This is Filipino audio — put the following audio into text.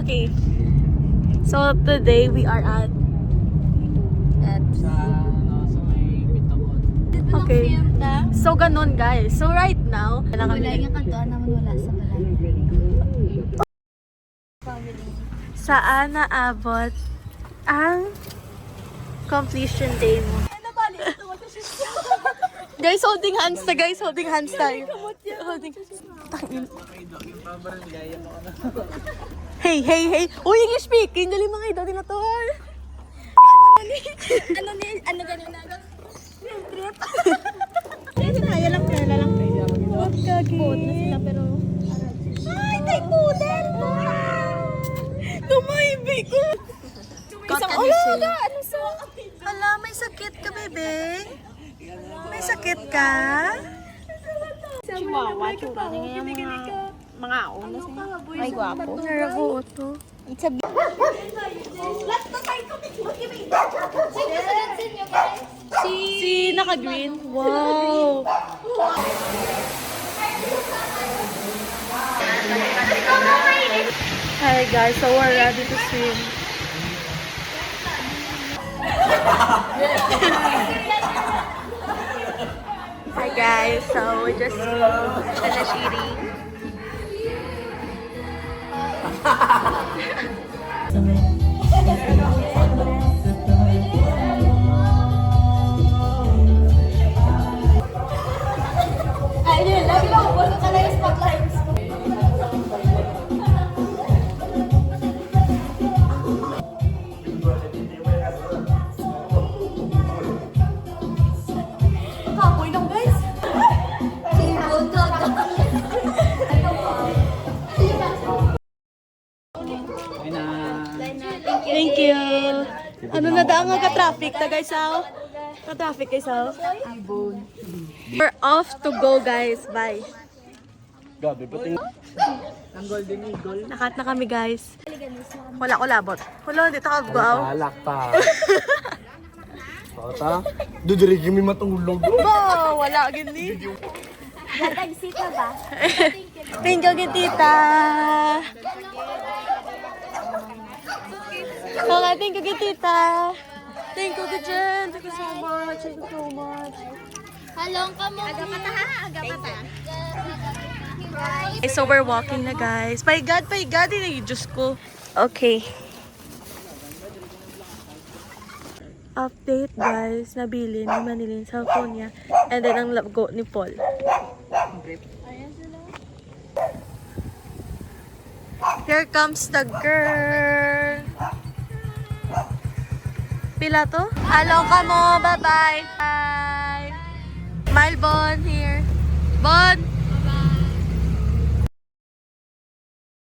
Okay. So today we are at okay. So ganun guys. So right now, Wala yung kantuan naman wala sa balay. saan naabot ang completion day mo? Guys, holding hands na guys. Holding hands tayo. Holding hands. Hey, hey, hey. Uy, English speaking. Dali mga ito. Dinator. Ano ganun na? Trip. Kaya lang. Kaya lang. What kagi? Boat na sila pero... Ay, tay pudel mo. Tumaybi ko. Isang olaga. Ano sa? Hala, may sakit ka, bebe. May sakit ka? Chihuahua, tsura niya yung mga una siya. Ay, gwapo. Narago to. It's a... Si naka-green. Wow. Hi guys, so we're ready to swim. Hi guys, so we just finished eating. Ayun, lagi lang ako sa kanay spotlights. Kapoy lang guys. Thank you. Ano na daan nga ka-traffic ta guys aw? Ka-traffic guys aw. We're off to go guys. Bye. Gabi, pati ang golden eagle. Nakat na kami guys. Wala ko labot. Wala, dito ka go aw. Alak pa. Tata, dudiri kami matulog. Ba, wala gini. Natagsita ba? Thank you, tita. Okay, thank you, tita. Thank you, Jen. Thank you so much. Thank you so much. Halong ka mo. Aga mata ha? Aga mata. Okay, so we're walking na guys. By God, ini Diyos ko. Okay. Update guys, nabili ni Manilin sa phone niya. And then ang labgo ni Paul. Here comes the girl. Pila to? Hello ka mo. Bye-bye. Bye. Smile, Bon. Here. Bon.